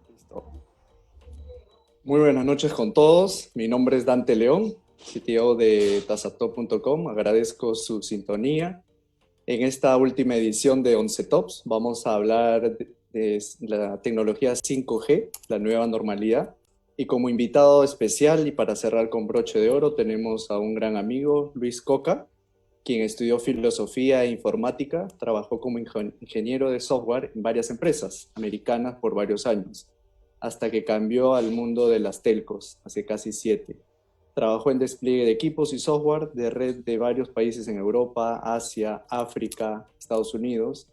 Listo. Muy buenas noches con todos. Mi nombre es Dante León, CTO de Tazatop.com. Agradezco su sintonía. En esta última edición de 11 Tops vamos a hablar de la tecnología 5G, la nueva normalidad. Y como invitado especial y para cerrar con broche de oro tenemos a un gran amigo, Luis Coca, quien estudió filosofía e informática, trabajó como ingeniero de software en varias empresas americanas por varios años, hasta que cambió al mundo de las telcos, hace casi 7. Trabajó en despliegue de equipos y software de red de varios países en Europa, Asia, África, Estados Unidos.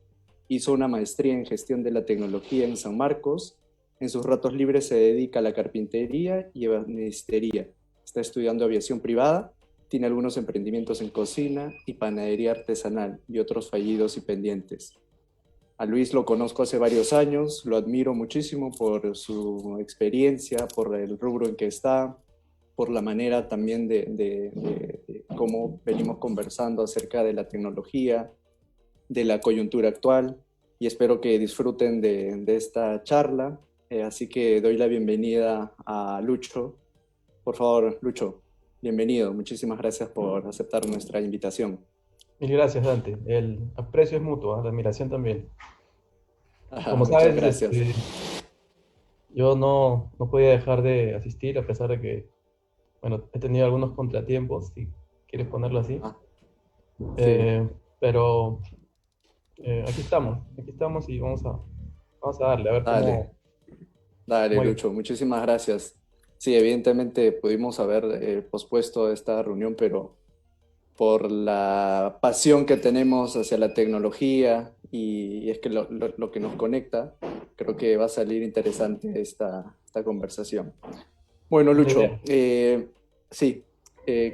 Hizo una maestría en gestión de la tecnología en San Marcos. En sus ratos libres se dedica a la carpintería y ebanistería. Está estudiando aviación privada. Tiene algunos emprendimientos en cocina y panadería artesanal y otros fallidos y pendientes. A Luis lo conozco hace varios años, lo admiro muchísimo por su experiencia, por el rubro en que está, por la manera también de cómo venimos conversando acerca de la tecnología, de la coyuntura actual, y espero que disfruten de esta charla. Así que doy la bienvenida a Lucho. Por favor, Lucho, bienvenido. Muchísimas gracias por aceptar nuestra invitación. Mil gracias, Dante. El aprecio es mutuo, la admiración también. Ajá, Como muchas sabes, gracias. yo no podía dejar de asistir a pesar de que, bueno, he tenido algunos contratiempos, si quieres ponerlo así. Ah, sí, Eh, pero aquí estamos y vamos a darle, a ver dale. Dale, cómo hay. Lucho, muchísimas gracias. Sí, evidentemente pudimos haber pospuesto esta reunión, pero por la pasión que tenemos hacia la tecnología y es que lo que nos conecta, creo que va a salir interesante esta conversación. Bueno, Es la Lucho, idea. sí,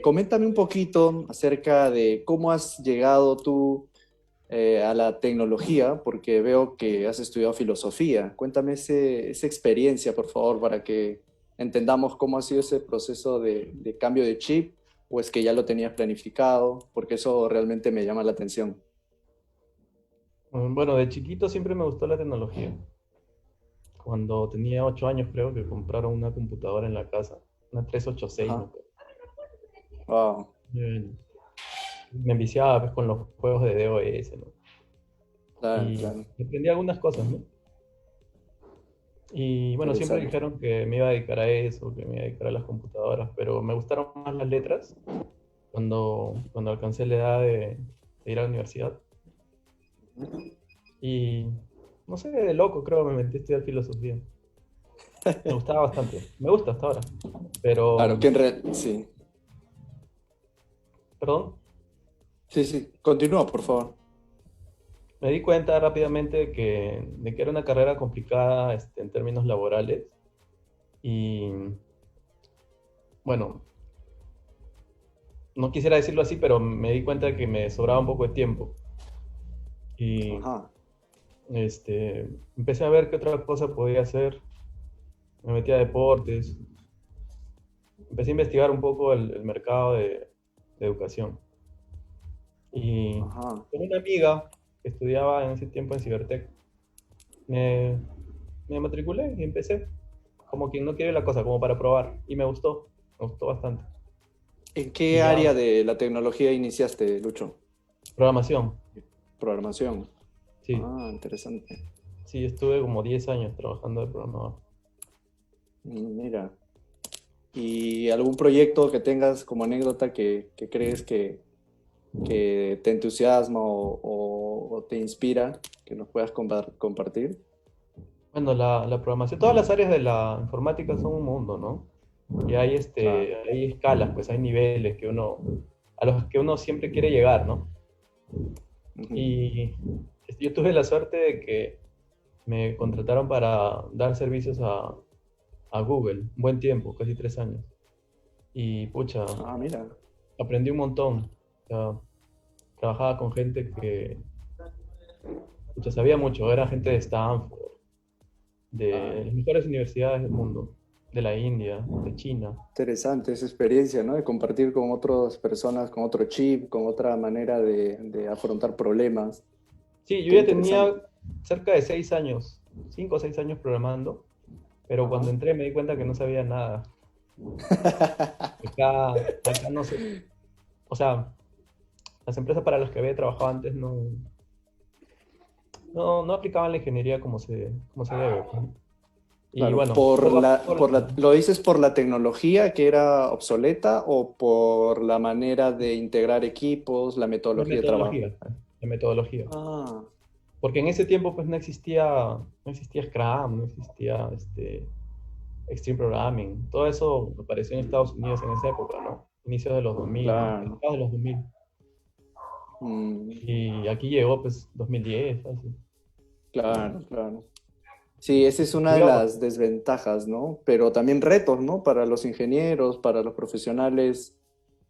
coméntame un poquito acerca de cómo has llegado tú a la tecnología, porque veo que has estudiado filosofía. Cuéntame esa experiencia, por favor, para que entendamos cómo ha sido ese proceso de cambio de chip, o es que ya lo tenías planificado, porque eso realmente me llama la atención. Bueno, de chiquito siempre me gustó la tecnología. Cuando tenía 8 años creo que compraron una computadora en la casa, una 386, me Ajá. acuerdo. Wow. Eh, Me enviciaba pues, con los juegos de DOS, ¿no? Claro, Y claro. aprendí algunas cosas, ¿no? Y bueno, siempre Interesante. dijeron que me iba a dedicar a eso, que me iba a dedicar a las computadoras, pero me gustaron más las letras cuando alcancé la edad de ir a la universidad. Y no sé, de loco creo me metí a estudiar filosofía. Me gustaba bastante, me gusta hasta ahora, Claro, pero, que en realidad, sí. perdón, Sí, sí. Continúa, por favor. me di cuenta rápidamente de que era una carrera complicada en términos laborales y bueno, no quisiera decirlo así, pero me di cuenta de que me sobraba un poco de tiempo. Y Ajá. empecé a ver qué otra cosa podía hacer. Me metí a deportes. Empecé a investigar un poco el mercado de educación. Y Ajá. con una amiga que estudiaba en ese tiempo en Cibertech, me, me matriculé y empecé. Como quien no quiere la cosa, como para probar. Y me gustó bastante. ¿En Y qué ya, área de la tecnología iniciaste, Lucho? programación. Programación. Sí, Ah, interesante. sí, estuve como 10 años trabajando de programador. Mira. ¿Y algún proyecto que tengas como anécdota que crees que te entusiasma o te inspira, que nos puedas compartir? Bueno, la programación, todas las áreas de la informática son un mundo, ¿no? Y Claro. hay escalas, pues hay niveles a los que uno siempre quiere llegar, ¿no? Ujú. Y yo tuve la suerte de que me contrataron para dar servicios a Google, un buen tiempo, casi 3 años. Y pucha, Ah, mira. aprendí un montón. O sea, trabajaba con gente que, pucha, sabía mucho, era gente de Stanford, Ah, de las mejores universidades del mundo, de la India, de China. interesante esa experiencia, ¿no? De compartir con otras personas, con otro chip, con otra manera de afrontar problemas. Sí, yo Qué ya interesante. tenía cerca de 6 años 5 o 6 años programando, pero Ajá. cuando entré me di cuenta que no sabía nada. Acá no sé, o sea, las empresas para las que había trabajado antes no aplicaban la ingeniería como se debe, pues. Y Claro, bueno, poco a poco, ¿lo dices por la tecnología que era obsoleta o por la manera de integrar equipos, la la metodología de trabajo? metodología, la metodología. Ah, Porque en ese tiempo pues no existía Scrum, no existía Extreme Programming. Todo eso apareció en Estados Unidos en esa época, ¿no? Inicios de los 2000, claro. mediados de los 2000. Mm, Y aquí llegó pues 2010, así. claro, claro. Sí, esa es una de Digamos, las desventajas, ¿no? Pero también retos, ¿no? Para los ingenieros, para los profesionales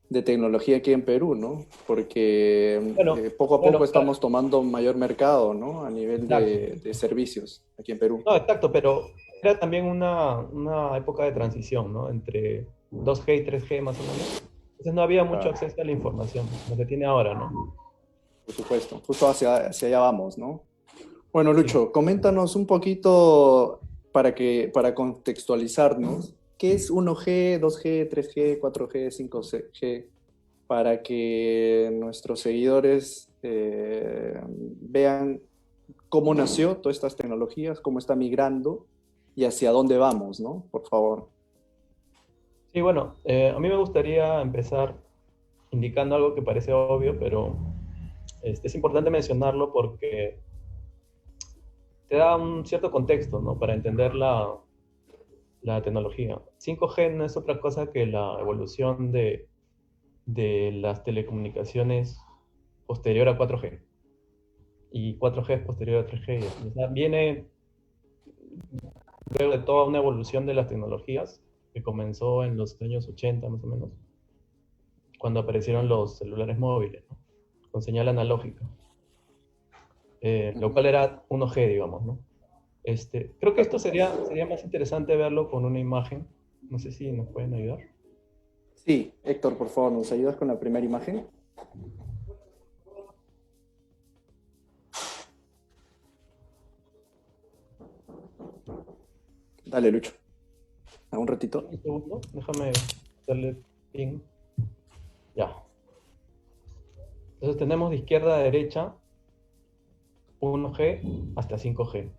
de tecnología aquí en Perú, ¿no? Porque bueno, poco a poco bueno, estamos tomando mayor mercado, ¿no? A nivel exacto. de servicios aquí en Perú. No, exacto, pero era también una época de transición, ¿no? Entre 2G y 3G más o menos. Entonces no había mucho Claro, acceso a la información, lo que tiene ahora, ¿no? por supuesto. Justo hacia allá vamos, ¿no? Bueno, Sí. Lucho, coméntanos un poquito para contextualizarnos, ¿qué es 1G, 2G, 3G, 4G, 5G? Para que nuestros seguidores vean cómo nació todas estas tecnologías, cómo está migrando y hacia dónde vamos, ¿no? Por favor. Sí, bueno, a mí me gustaría empezar indicando algo que parece obvio, pero es importante mencionarlo porque te da un cierto contexto, ¿no? Para entender la tecnología. 5G no es otra cosa que la evolución de las telecomunicaciones posterior a 4G. Y 4G es posterior a 3G. O sea, viene luego de toda una evolución de las tecnologías que comenzó en los años 80 más o menos, cuando aparecieron los celulares móviles, ¿no? Con señal analógica, lo Ujú. cual era 1G, digamos, ¿no? Creo que esto sería más interesante verlo con una imagen. No sé si nos pueden ayudar. Sí, Héctor, por favor, ¿nos ayudas con la primera imagen? Dale, Lucho. A un ratito. Un segundo, déjame darle ping. Ya. Entonces tenemos de izquierda a derecha 1G hasta 5G.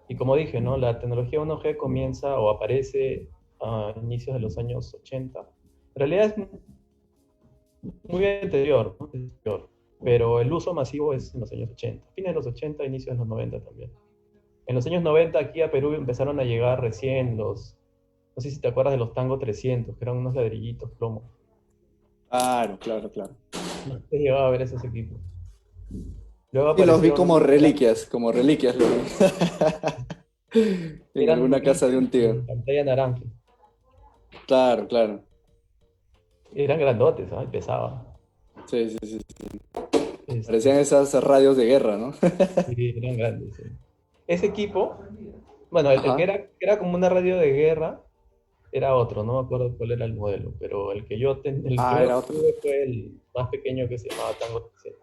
Y como dije, ¿no? La tecnología 1G comienza o aparece a inicios de los años 80. En realidad es muy anterior, ¿no? Pero el uso masivo es en los años 80. Fines de los 80, inicios de los 90 también. En los años 90 aquí a Perú empezaron a llegar recién no sé si te acuerdas de los Tango 300, que eran unos ladrillitos plomo. Claro, claro, claro. No te llegaba a ver esos equipos. Luego Sí, los vi aparecieron unos que eran, como reliquias, los vi. que En eran alguna casa de bonitos un tío. con pantalla naranja. Claro, claro. Eran grandotes, ¿sabes? Pesaban. Sí, sí, sí, sí. Parecían Este, esas radios de guerra, ¿no? sí, eran grandes, sí. Ese equipo, bueno, el Ajá. que era como una radio de guerra, era otro, no me acuerdo cuál era el modelo, pero el Ah, primero era que otro. tuve fue el más pequeño que se llamaba Tango 300.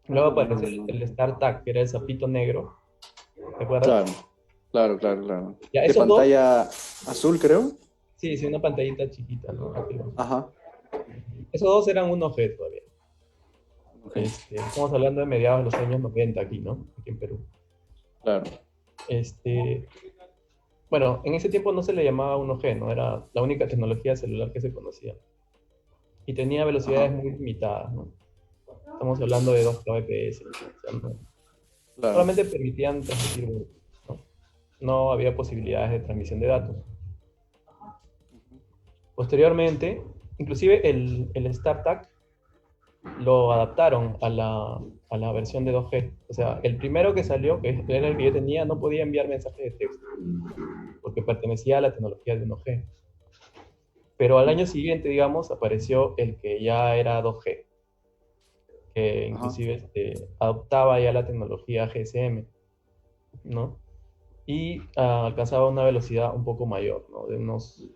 Luego Ah, apareció el StarTAC, que era el sapito negro, ¿te acuerdas? claro, claro, claro, claro. Ya, De esos dos, pantalla azul, creo. sí, sí, una pantallita chiquita, ¿no? Arriba. Ajá. Esos dos eran un objeto todavía. Ok, Estamos hablando de mediados de los años 90 aquí, ¿no? Aquí en Perú. claro. Este, bueno, en ese tiempo no se le llamaba 1G, ¿no? Era la única tecnología celular que se conocía. Y tenía velocidades Ajá. muy limitadas, ¿no? Estamos hablando de 2 kbps. O sea, Claro. solamente permitían transmitir voz, ¿no? No había posibilidades de transmisión de datos. Posteriormente, inclusive el StarTAC lo adaptaron a la versión de 2G. O sea, el primero que salió, que era el que yo tenía, no podía enviar mensajes de texto, porque pertenecía a la tecnología de 1G. Pero al año siguiente, digamos, apareció el que ya era 2G, que Ajá. inclusive adoptaba ya la tecnología GSM, ¿no? Y alcanzaba una velocidad un poco mayor, ¿no? De unos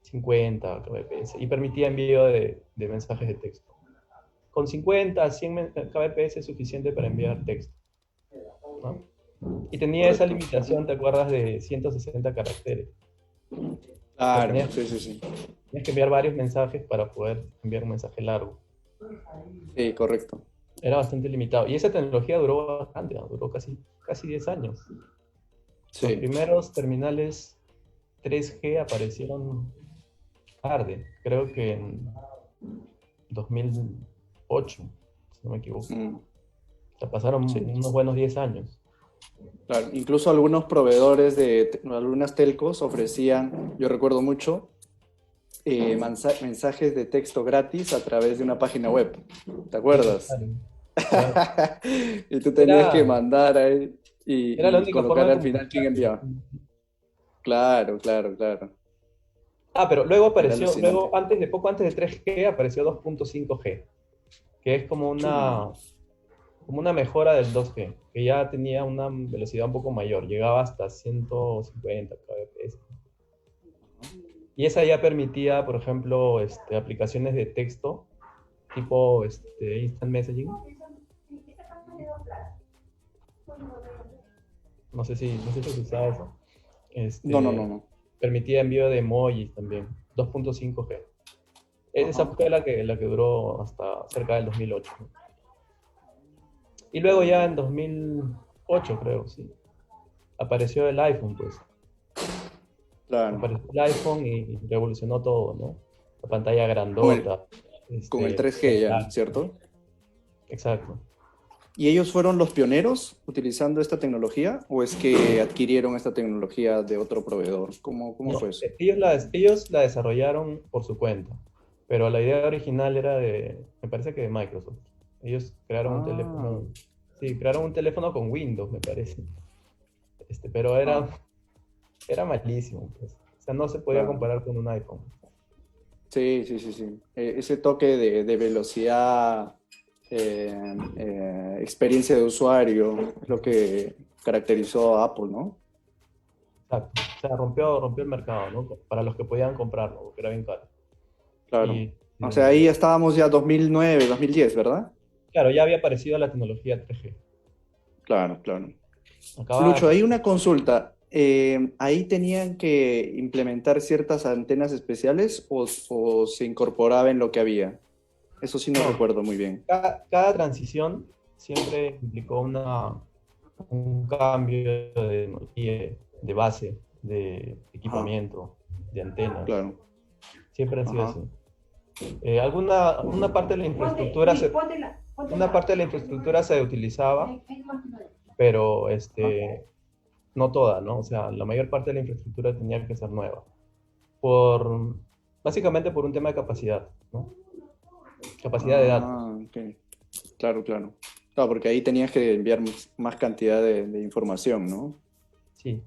50 kbps, y permitía envío de mensajes de texto. Con 50 a 100 kbps es suficiente para enviar texto, ¿no? Y tenía esa Correcto. limitación, ¿te acuerdas? De 160 caracteres. O sea, Claro, tenías, sí, sí, sí. tenías que enviar varios mensajes para poder enviar un mensaje largo. Sí, correcto. Era bastante limitado. Y esa tecnología duró bastante, ¿no? Duró casi 10 años. Los Sí. primeros terminales 3G aparecieron tarde, creo que en 2008, si no me equivoco. Mm, O sea, pasaron sí. unos buenos 10 años. Claro, incluso algunos proveedores algunas telcos ofrecían, yo recuerdo mucho, mensajes de texto gratis a través de una página web. ¿Te Sí, acuerdas? claro, claro. Y tú tenías que Era, mandar ahí era la y única forma colocar de al final quién comunicarte. enviaba. Claro, claro, claro. Ah, pero luego Era apareció, alucinante. poco antes de 3G apareció 2.5G, que es Chum. como una mejora del 2G, que ya tenía una velocidad un poco mayor, llegaba hasta 150 kbps. Y esa ya permitía, por ejemplo, aplicaciones de texto tipo Instant Messaging. No sé si se usaba eso. No, no, no, Este, no. permitía envío de emojis también, 2.5G. Esa Ajá. fue la que duró hasta cerca del 2008. Y luego ya en 2008, creo, sí, apareció el iPhone, pues. Claro. Apareció el iPhone y revolucionó todo, ¿no? La pantalla Con el, grandota, con el 3G ya, táctil. ¿cierto? Exacto. ¿Y ellos fueron los pioneros utilizando esta tecnología o es que adquirieron esta tecnología de otro proveedor? ¿Cómo fue No, eso? ellos la desarrollaron por su cuenta, pero la idea original era me parece que de Microsoft. Ellos crearon un Ah, teléfono, sí, crearon un teléfono con Windows, me parece. Pero era, ah, era malísimo, pues. O sea, no se podía claro. comparar con un iPhone. Sí, sí, sí, sí. Ese toque de velocidad, experiencia de usuario, es lo que caracterizó a Apple, ¿no? Exacto. O sea, rompió el mercado, ¿no? Para los que podían comprarlo, porque era bien caro. Claro. Y, O sea, ahí estábamos ya 2009, 2010, ¿verdad? claro, ya había aparecido la tecnología 3G. Claro, claro. Acababa Lucho, de... hay una consulta. ¿Ahí tenían que implementar ciertas antenas especiales o se incorporaba en lo que había? Eso sí no No, recuerdo muy bien. cada transición siempre implicó un cambio de tecnología, de base, de Ajá, equipamiento, de antenas. claro. Siempre han sido Ajá. así. Una parte de la infraestructura una parte de la infraestructura se utilizaba, pero Ajá. no toda, ¿no? O sea, la mayor parte de la infraestructura tenía que ser nueva. Por, básicamente por un tema de capacidad, ¿no? Capacidad de datos. Ah, ok. Claro, claro. Claro, porque ahí tenías que enviar más cantidad de información, ¿no? Sí,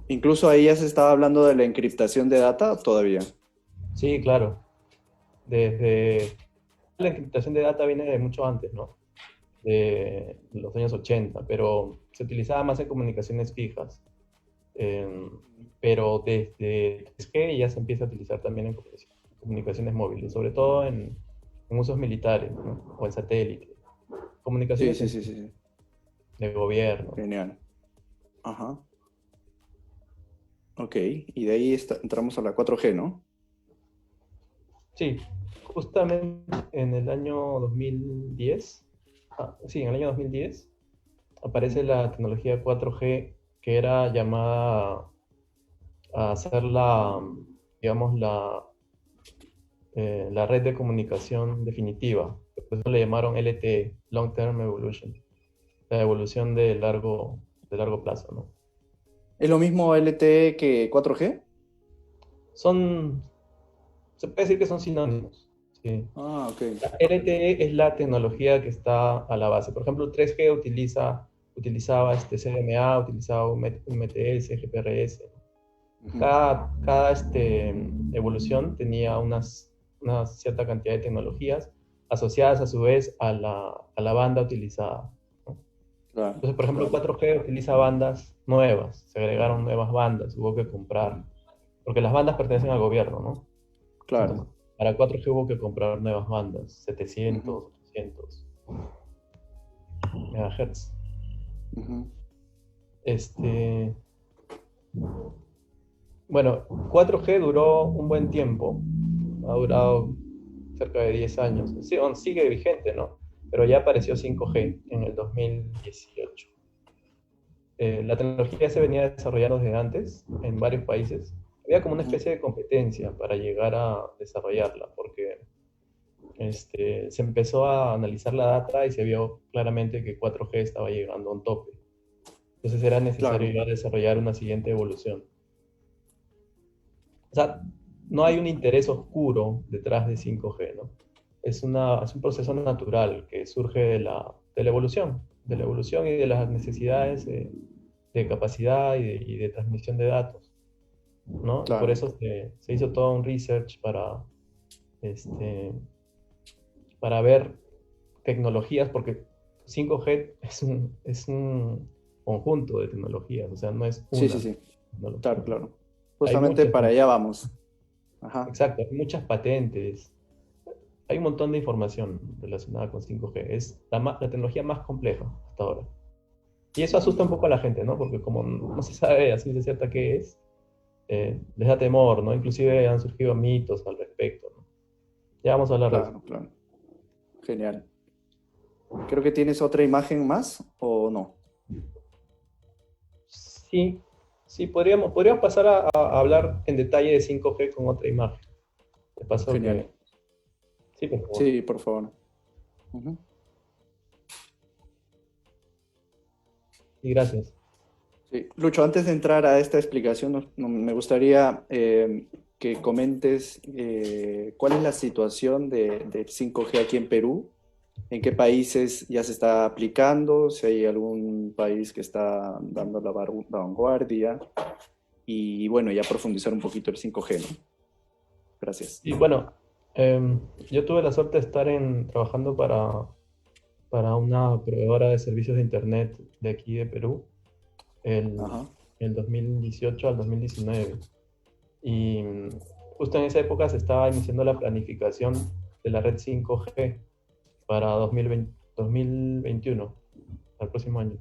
Incluso ahí ya se estaba hablando de la encriptación de data todavía. sí, claro. Desde la encriptación de data viene de mucho antes, ¿no? De los años 80, pero se utilizaba más en comunicaciones fijas. Eh, pero desde 3G ya se empieza a utilizar también en comunicaciones móviles, sobre todo en usos militares, ¿no? O en satélite. Sí, Comunicaciones sí, en sí, sí, sí, sí. de gobierno. Genial. Ajá. Ok. Y de ahí entramos a la 4G, ¿no? Sí, justamente en el año 2010, sí, en el año 2010 aparece la tecnología 4G que era llamada a hacer digamos, la red de comunicación definitiva. Por eso le llamaron LTE, Long Term Evolution, la evolución de largo plazo, ¿no? ¿Es lo mismo LTE que 4G? Son, se puede decir que son sinónimos, ¿sí? Ah, ok. LTE es la tecnología que está a la base. Por ejemplo, 3G utilizaba CDMA, utilizaba UMTS, GPRS. Ujú. Cada evolución tenía una cierta cantidad de tecnologías asociadas a su vez a la banda utilizada, ¿no? Claro, Entonces, por ejemplo, claro, 4G utiliza bandas nuevas, se agregaron nuevas bandas, hubo que comprar, porque las bandas pertenecen al gobierno, ¿no? Entonces, claro. para 4G hubo que comprar nuevas bandas, Ujú, 700, 800 MHz. ujú. Este, bueno, 4G duró un buen tiempo, ha durado cerca de 10 años. Sí, sigue vigente, ¿no? Pero ya apareció 5G en el 2018. La tecnología se venía desarrollando desde antes en varios países. Había como una especie de competencia para llegar a desarrollarla, porque se empezó a analizar la data y se vio claramente que 4G estaba llegando a un tope. Entonces era necesario Claro, ya desarrollar una siguiente evolución. O sea, no hay un interés oscuro detrás de 5G, ¿no? Es un proceso natural que surge de la evolución y de las necesidades de capacidad y de transmisión de datos, ¿no? Y por claro. eso se hizo todo un research este, para ver tecnologías, porque 5G es un conjunto de tecnologías, o sea, no es Sí, sí, una sí. Claro, tecnología. claro. Hay Justamente muchas, para allá vamos. Ajá. exacto, hay muchas patentes, hay un montón de información relacionada con 5G. Es la tecnología más compleja hasta ahora. Y eso asusta un poco a la gente, ¿no? Porque como no se sabe así de cierta qué es, les da temor, ¿no? Inclusive han surgido mitos al respecto, ¿no? Ya vamos a hablar de eso. Claro, claro. Genial. Creo que tienes otra imagen más o no. Sí, sí, podríamos pasar a hablar en detalle de 5G con otra imagen. Te paso Genial. que... Sí, por favor. Sí, por favor. Ujú. Y gracias. Sí. Lucho, antes de entrar a esta explicación, me gustaría que comentes cuál es la situación del 5G aquí en Perú, en qué países ya se está aplicando, si hay algún país que está dando la vanguardia y bueno, ya profundizar un poquito el 5G, ¿no? Gracias. Y bueno, yo tuve la suerte de estar trabajando para una proveedora de servicios de Internet de aquí de Perú el, Ajá. el 2018 al 2019. Y justo en esa época se estaba iniciando la planificación de la red 5G para 2021, al próximo año.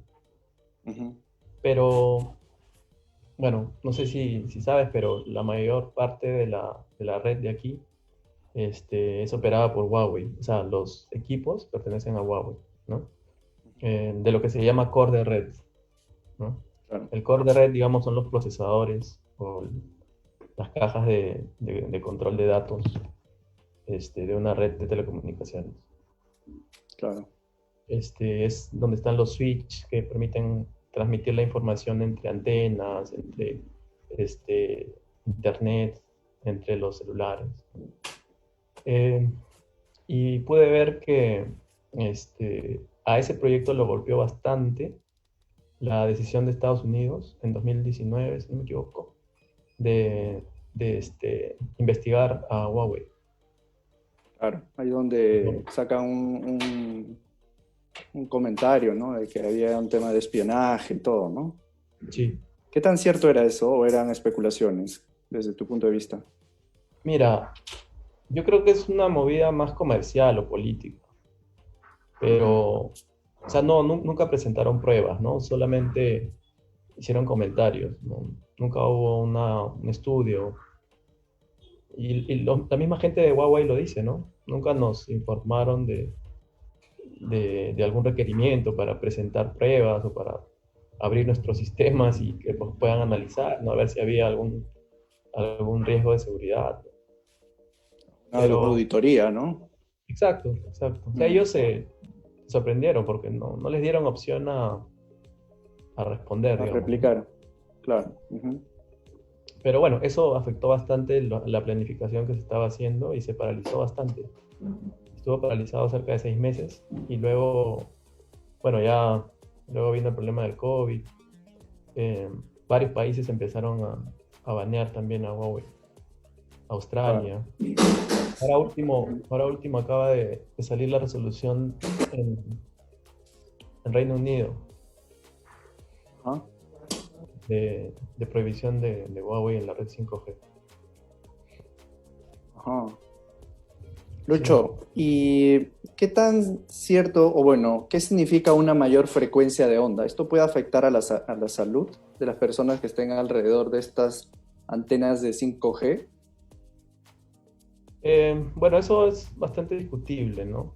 Ujú. Pero, bueno, no sé si sabes, pero la mayor parte de la red de aquí es operada por Huawei. O sea, los equipos pertenecen a Huawei, ¿no? De lo que se llama core de red, ¿no? Claro, El core de red, digamos, son los procesadores o las cajas de control de datos de una red de telecomunicaciones. claro. Es donde están los switches que permiten transmitir la información entre antenas, entre internet, entre los celulares. Eh, y pude ver que a ese proyecto lo golpeó bastante la decisión de Estados Unidos en 2019, si no me equivoco, de investigar a Huawei, Claro, ahí ¿no? donde sacan un comentario, ¿no? De que había un tema de espionaje y todo, ¿no? Sí. ¿Qué tan cierto era eso o eran especulaciones desde tu punto de vista? Mira, yo creo que es una movida más comercial o política, pero, Ujú. o sea, no, nunca presentaron pruebas, ¿no? Solamente hicieron comentarios, ¿no? Nunca hubo un estudio. Y la misma gente de Huawei lo dice, ¿no? Nunca nos informaron de algún requerimiento para presentar pruebas o para abrir nuestros sistemas y que pues, puedan analizar, ¿no? A ver si había algún riesgo de seguridad. Una Pero, auditoría, ¿no? exacto, exacto. O sea, Mm, ellos se sorprendieron porque no les dieron opción a responder, a digamos, ¿no? replicar, claro. Ujú. Pero bueno, eso afectó bastante la planificación que se estaba haciendo y se paralizó bastante. Estuvo paralizado cerca de 6 meses y luego, bueno, ya luego vino el problema del COVID. eh, Varios países empezaron a banear también a Huawei. Claro. Australia. Ahora último acaba de salir la resolución en Reino Unido Ajá. de prohibición de Huawei en la red 5G. Ajá. Sí. Lucho, ¿y ¿qué tan cierto, o bueno, qué significa una mayor frecuencia de onda? ¿Esto puede afectar a la salud de las personas que estén alrededor de estas antenas de 5G? Bueno, eso es bastante discutible, ¿no?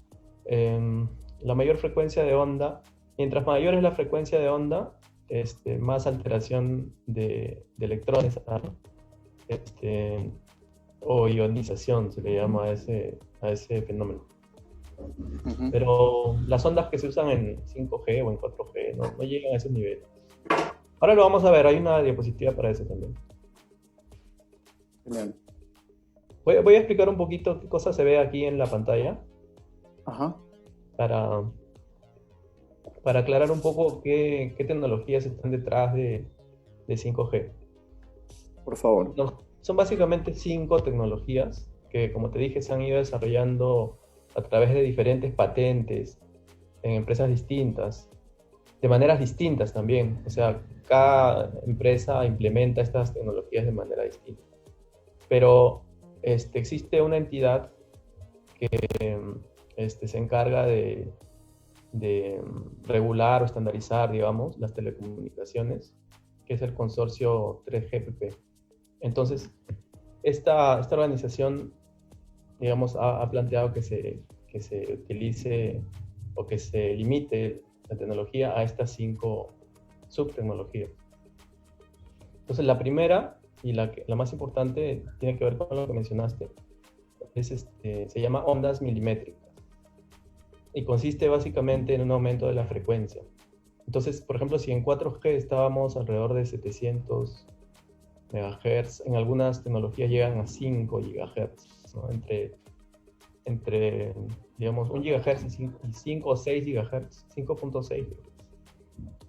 La mayor frecuencia de onda, mientras mayor es la frecuencia de onda, más alteración de electrones hay, este, o ionización se le llama a ese fenómeno. Ujú. Pero las ondas que se usan en 5G o en 4G no llegan a esos niveles. Ahora lo vamos a ver, hay una diapositiva para eso también. Genial. Voy a explicar un poquito qué cosa se ve aquí en la pantalla Ajá, para, para aclarar un poco qué tecnologías están detrás de 5G. por favor. No, son básicamente 5 tecnologías que, como te dije, se han ido desarrollando a través de diferentes patentes en empresas distintas, de maneras distintas también. O sea, cada empresa implementa estas tecnologías de manera distinta. Pero existe una entidad que se encarga de regular o estandarizar, digamos, las telecomunicaciones, que es el consorcio 3GPP. Entonces, esta organización, digamos, ha planteado que se utilice o que se limite la tecnología a estas 5 subtecnologías. Entonces, la primera y la más importante tiene que ver con lo que mencionaste. Se llama ondas milimétricas y consiste básicamente en un aumento de la frecuencia. Entonces, por ejemplo, si en 4G estábamos alrededor de 700 MHz, en algunas tecnologías llegan a 5 GHz, ¿no? Entre, digamos, 1 GHz y 5 o 6 GHz, 5.6.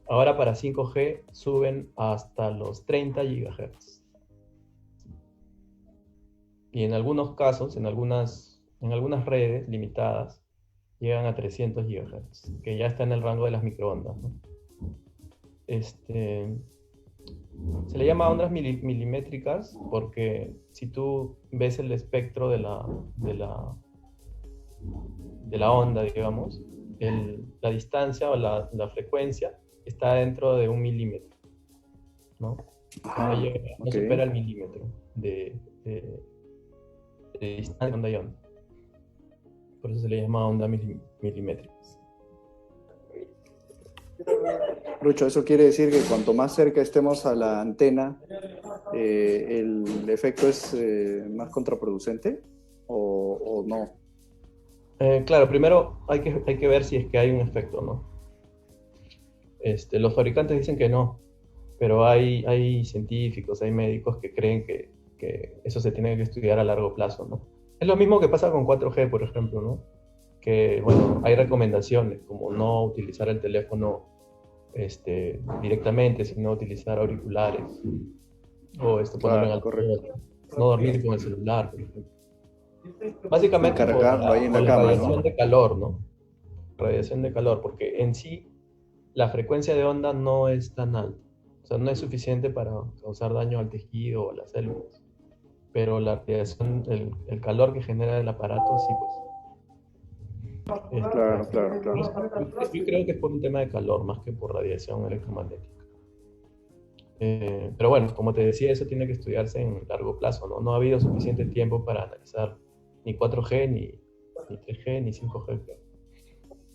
Ahora para 5G suben hasta los 30 GHz. Y en algunos casos, en algunas redes limitadas, llegan a 300 GHz, que ya está en el rango de las microondas, ¿no? Se le llama ondas milimétricas porque si tú ves el espectro de la onda, digamos, la distancia o la frecuencia está dentro de 1 milímetro, ¿no? Ah, No ok. supera el milímetro de distancia onda y onda. Por eso se le llama onda milimétricas. Lucho, eso quiere decir que cuanto más cerca estemos a la antena, el efecto es más contraproducente o no. Claro, primero hay que ver si es que hay un efecto, ¿no? Los fabricantes dicen que no, pero hay científicos, hay médicos que creen que eso se tiene que estudiar a largo plazo, ¿no? Es lo mismo que pasa con 4G, por ejemplo, ¿no? Que, bueno, hay recomendaciones como no utilizar el teléfono directamente, sino utilizar auriculares o ponerlo en Claro, correcto. altavoz, no dormir con el celular, por ejemplo. Básicamente Cargarlo ahí en por la la cama, radiación ¿no? de calor, ¿no? Radiación de calor, porque en sí la frecuencia de onda no es tan alta. O sea, no es suficiente para causar daño al tejido o a las células. Pero la radiación, el calor que genera el aparato, sí, pues. Claro, claro, claro. Yo creo que es por un tema de calor más que por radiación electromagnética. Pero bueno, como te decía, eso tiene que estudiarse en largo plazo, ¿no? No ha habido suficiente tiempo para analizar ni 4G, ni 3G, ni 5G, creo.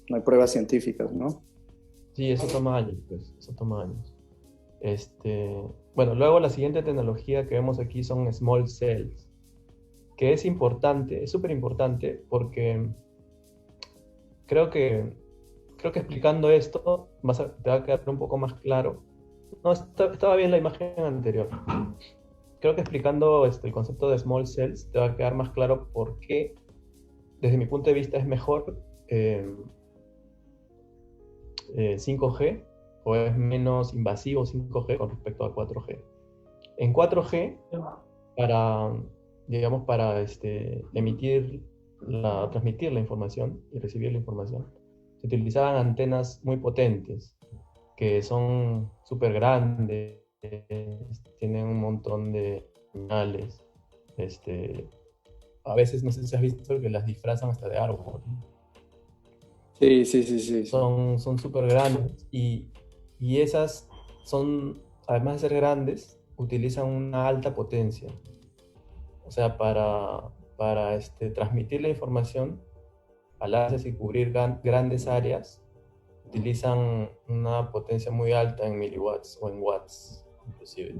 No hay pruebas científicas, ¿no? Sí, eso toma años, pues, eso toma años. Bueno, luego la siguiente tecnología que vemos aquí son small cells, que es importante, es súper importante porque creo que, creo que explicando esto te va a quedar un poco más claro. No, estaba bien la imagen anterior. Creo que explicando el concepto de small cells te va a quedar más claro por qué, desde mi punto de vista, es mejor 5G o es menos invasivo 5G con respecto a 4G. En 4G, para, digamos, para transmitir la información y recibir la información, se utilizaban antenas muy potentes, que son súper grandes, tienen un montón de señales. A veces, no sé si has visto que las disfrazan hasta de árbol, ¿no? Sí, sí, sí, sí, sí. Son súper grandes y esas son, además de ser grandes, utilizan una alta potencia. O sea, para transmitir la información a láseres y cubrir grandes áreas, utilizan una potencia muy alta en miliwatts o en watts, inclusive.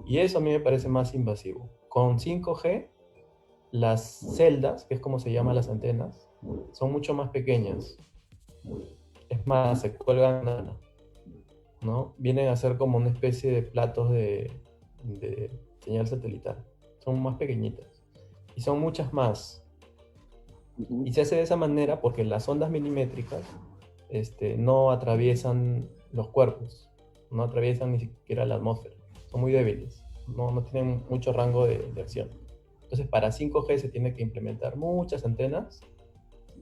Y eso a mí me parece más invasivo. Con 5G, las celdas, que es como se llaman las antenas, son mucho más pequeñas. Es más, se cuelgan, ¿no? Vienen a ser como una especie de platos de señal satelital. Son más pequeñitas. Y son muchas más. Ujú. Y se hace de esa manera porque las ondas milimétricas no atraviesan los cuerpos, no atraviesan ni siquiera la atmósfera. Son muy débiles, no tienen mucho rango de acción. Entonces, para 5G se tiene que implementar muchas antenas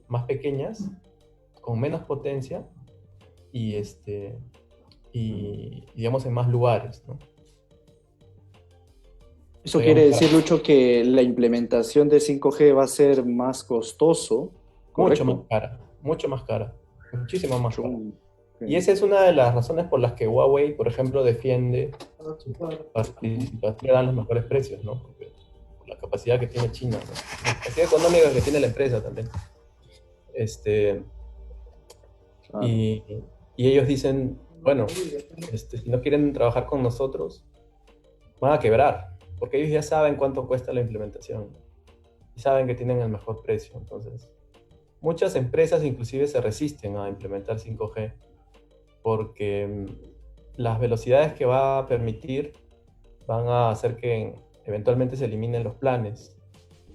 más pequeñas, con menos potencia y, y digamos en más lugares, ¿no? Eso quiere Digamos, decir, Lucho, que la implementación de 5G va a ser más costoso, ¿correcto? mucho más cara, muchísimo más cara. Chum. Y Ok. esa es una de las razones por las que Huawei, por ejemplo, defiende su participación a los mejores precios, ¿no? Porque por la capacidad que tiene China, ¿no? La capacidad económica que tiene la empresa también. Este, Claro. y, y ellos dicen, bueno, si no quieren trabajar con nosotros, van a quebrar, porque ellos ya saben cuánto cuesta la implementación y saben que tienen el mejor precio. Entonces, muchas empresas inclusive se resisten a implementar 5G porque las velocidades que va a permitir van a hacer que eventualmente se eliminen los planes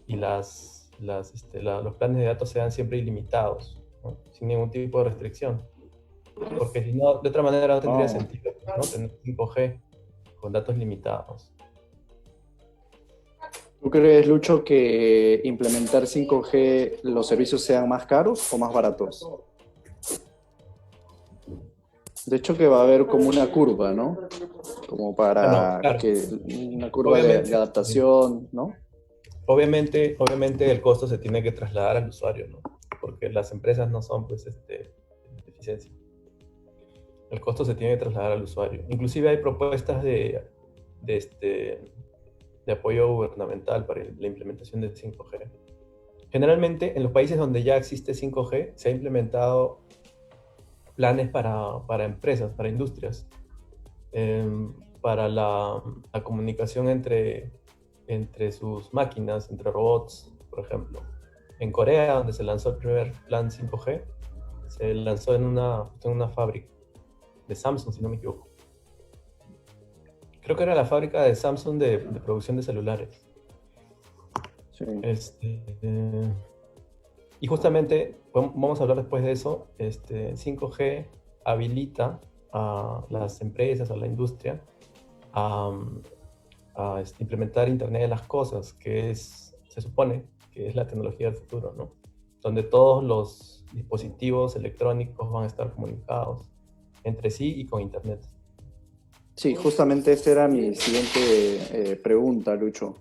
y los planes de datos sean siempre ilimitados, ¿no? Sin ningún tipo de restricción. Porque si no, de otra manera no tendría Wow. sentido, ¿no? Tener 5G con datos limitados. ¿Tú crees, Lucho, que implementar 5G los servicios sean más caros o más baratos? De hecho, que va a haber como una curva, ¿no? Como Bueno, para claro, que una curva de obviamente, adaptación, ¿no? obviamente el costo se tiene que trasladar al usuario, ¿no? Porque las empresas no son, pues, de eficiencia. El costo se tiene que trasladar al usuario. Inclusive hay propuestas de, este, de apoyo gubernamental para la implementación de 5G. Generalmente, en los países donde ya existe 5G, se ha implementado planes para empresas, para industrias, eh, para la comunicación entre sus máquinas, entre robots, por ejemplo. En Corea, donde se lanzó el primer plan 5G, se lanzó en una fábrica de Samsung, si no me equivoco. Creo que era la fábrica de Samsung de producción de celulares. Sí. Y justamente, vamos a hablar después de eso, 5G habilita a las empresas, a la industria, a, implementar Internet de las Cosas, se supone que es la tecnología del futuro, ¿no? Donde todos los dispositivos electrónicos van a estar comunicados entre sí y con Internet. Sí, justamente esa era mi siguiente pregunta, Lucho.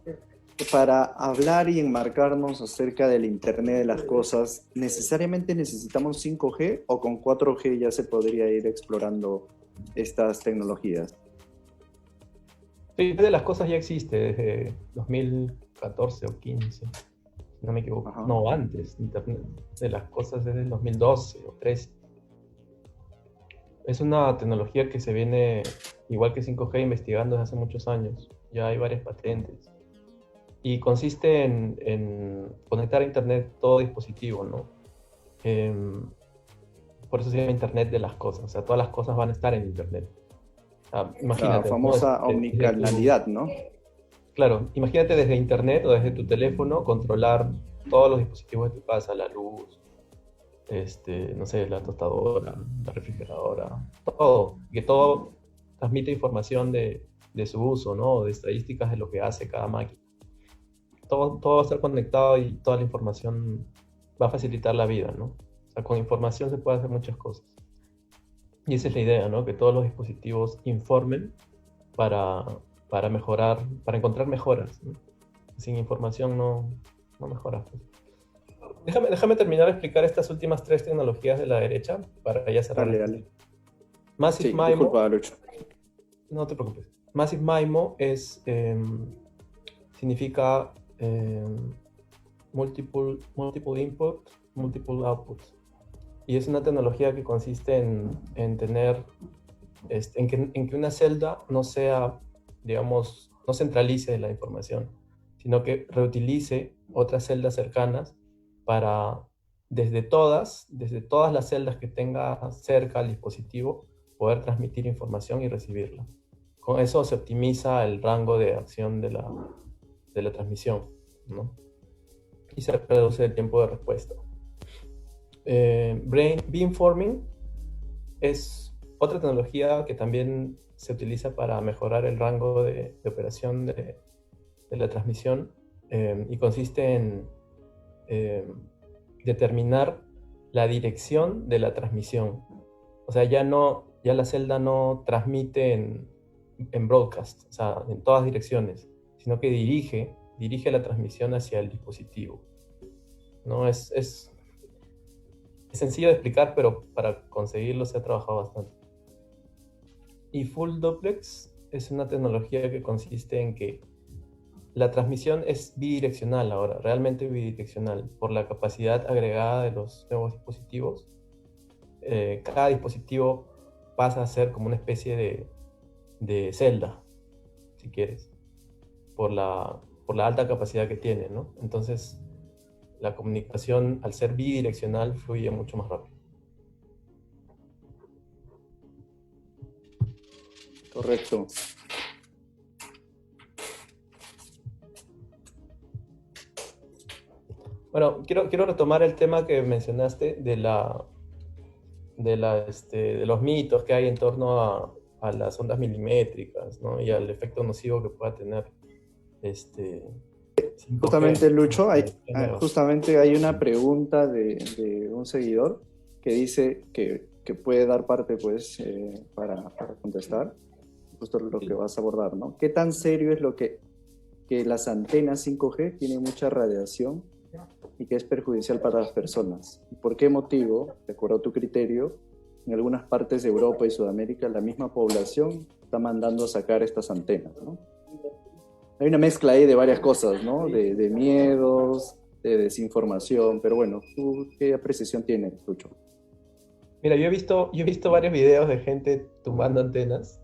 Para hablar y enmarcarnos acerca del Internet de las cosas, ¿necesariamente necesitamos 5G o con 4G ya se podría ir explorando estas tecnologías? Sí, Internet de las Cosas ya existe desde 2014 o 15, si no me equivoco. Ajá. No, antes. Internet de las Cosas desde el 2012 o 13. Es una tecnología que se viene, igual que 5G, investigando desde hace muchos años. Ya hay varias patentes. Y consiste en conectar a Internet todo dispositivo, ¿no? Por eso se llama Internet de las cosas. O sea, todas las cosas van a estar en Internet. O sea, La imagínate, ¿no? famosa omnicanalidad, ¿no? Claro, imagínate desde Internet o desde tu teléfono controlar todos los dispositivos de tu casa, la luz, no sé, la tostadora, la refrigeradora, todo, que todo transmite información de su uso, ¿no? De estadísticas de lo que hace cada máquina. Todo va a estar conectado y toda la información va a facilitar la vida, ¿no? O sea, con información se puede hacer muchas cosas. Y esa es la idea, ¿no? Que todos los dispositivos informen para, para mejorar, para encontrar mejoras, ¿no? Sin información no mejoras, pues. Déjame terminar de explicar estas últimas tres tecnologías de la derecha para ya cerrar Dale, este. dale. Massive Sí, MIMO, disculpa, Lucho. no te preocupes. Massive MIMO significa multiple input, multiple output. Y es una tecnología que consiste en tener, en que una celda no sea, digamos, no centralice la información, sino que reutilice otras celdas cercanas para, desde todas las celdas que tenga cerca al dispositivo, poder transmitir información y recibirla. Con eso se optimiza el rango de acción de la transmisión, ¿no? Y se reduce el tiempo de respuesta. Beamforming es otra tecnología que también se utiliza para mejorar el rango de operación de la transmisión, y consiste en eh, determinar la dirección de la transmisión. O sea, ya la celda no transmite en broadcast, o sea, en todas direcciones, sino que dirige la transmisión hacia el dispositivo. ¿No? Es sencillo de explicar, pero para conseguirlo se ha trabajado bastante. Y Full Duplex es una tecnología que consiste en que la transmisión es bidireccional ahora, realmente bidireccional, por la capacidad agregada de los nuevos dispositivos. Cada dispositivo pasa a ser como una especie de celda, si quieres, por la alta capacidad que tiene, ¿no? Entonces, la comunicación, al ser bidireccional, fluye mucho más rápido. Correcto. Bueno, quiero retomar el tema que mencionaste de los mitos que hay en torno a las ondas milimétricas, ¿no? Y al efecto nocivo que pueda tener 5G. Justamente, Lucho, justamente hay una pregunta de un seguidor que dice que puede dar parte, pues, para contestar. Justo lo que vas a abordar, ¿no? ¿Qué tan serio es lo que las antenas 5G tienen mucha radiación y que es perjudicial para las personas? ¿Y por qué motivo, de acuerdo a tu criterio, en algunas partes de Europa y Sudamérica la misma población está mandando a sacar estas antenas, ¿no? Hay una mezcla ahí de varias cosas, ¿no? De miedos, de desinformación, pero bueno, ¿tú qué apreciación tienes, Lucho? Mira, yo he visto varios videos de gente tumbando antenas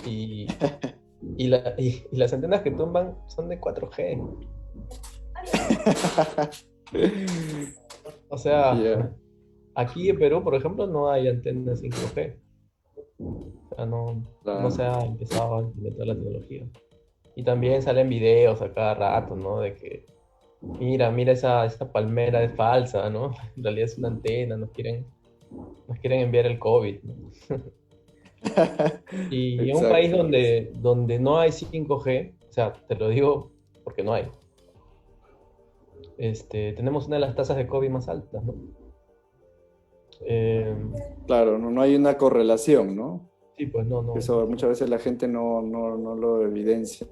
y, y las antenas que tumban son de 4G. O sea, Yeah. aquí en Perú, por ejemplo, no hay antenas 5G. O sea, no se ha empezado a implementar la tecnología. Y también salen videos a cada rato, ¿no? De que, mira esa palmera es falsa, ¿no? En realidad es una antena, nos quieren enviar el COVID, ¿no? Y en un país Exacto. donde no hay 5G, o sea, te lo digo porque no hay, tenemos una de las tasas de COVID más altas, ¿no? Eh, Claro, no hay una correlación, ¿no? sí, pues no. Eso muchas veces la gente no lo evidencia.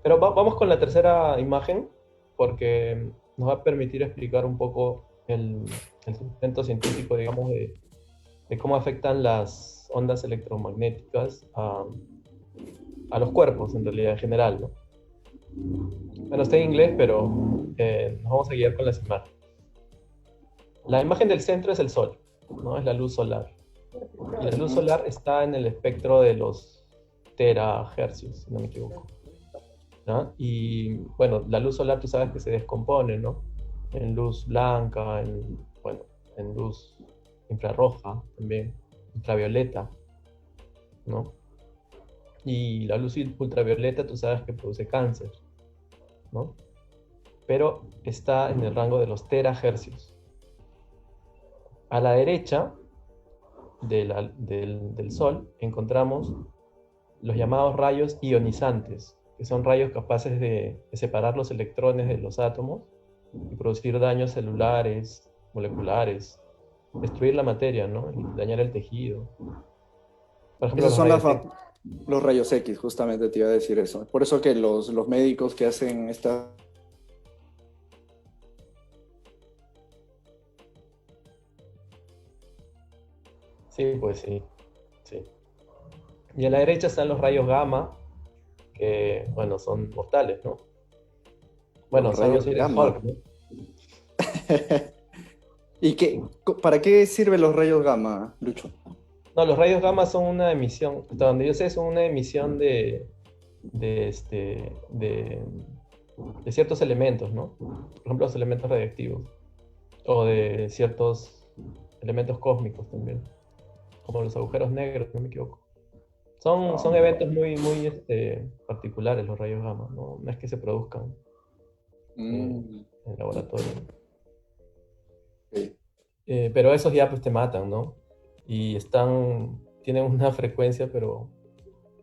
Pero vamos con la tercera imagen, porque nos va a permitir explicar un poco el sustento científico, digamos, de cómo afectan las ondas electromagnéticas a los cuerpos, en realidad, en general, ¿no? Bueno, está en inglés, pero nos vamos a guiar con las imágenes. La imagen del centro es el Sol, ¿no? Es la luz solar. Y la luz solar está en el espectro de los terahercios, si no me equivoco, ¿no? Y bueno, la luz solar tú sabes que se descompone, ¿no? En luz blanca, en luz infrarroja también, ultravioleta, ¿no? Y la luz ultravioleta tú sabes que produce cáncer, ¿no? Pero está en el rango de los terahercios. A la derecha del Sol encontramos los llamados rayos ionizantes, que son rayos capaces de separar los electrones de los átomos y producir daños celulares, moleculares, destruir la materia, ¿no? Y dañar el tejido. Por ejemplo, Esos los son rayos X. los rayos X, justamente te iba a decir eso. Por eso que los médicos que hacen esta Sí, pues sí, sí. Y a la derecha están los rayos gamma, que, bueno, son mortales, ¿no? Bueno, Los o sea, yo rayos soy de gamma. Hulk, ¿no? ¿Para qué sirven los rayos gamma, Lucho? No, los rayos gamma son una emisión, hasta donde yo sé, son una emisión de ciertos elementos, ¿no? Por ejemplo, los elementos radiactivos, o de ciertos elementos cósmicos también, como los agujeros negros, si no me equivoco. Ah, Son eventos muy particulares los rayos gamma, ¿no? No es que se produzcan mm, en laboratorio. ok. Pero esos ya pues te matan, ¿no? Y tienen una frecuencia, pero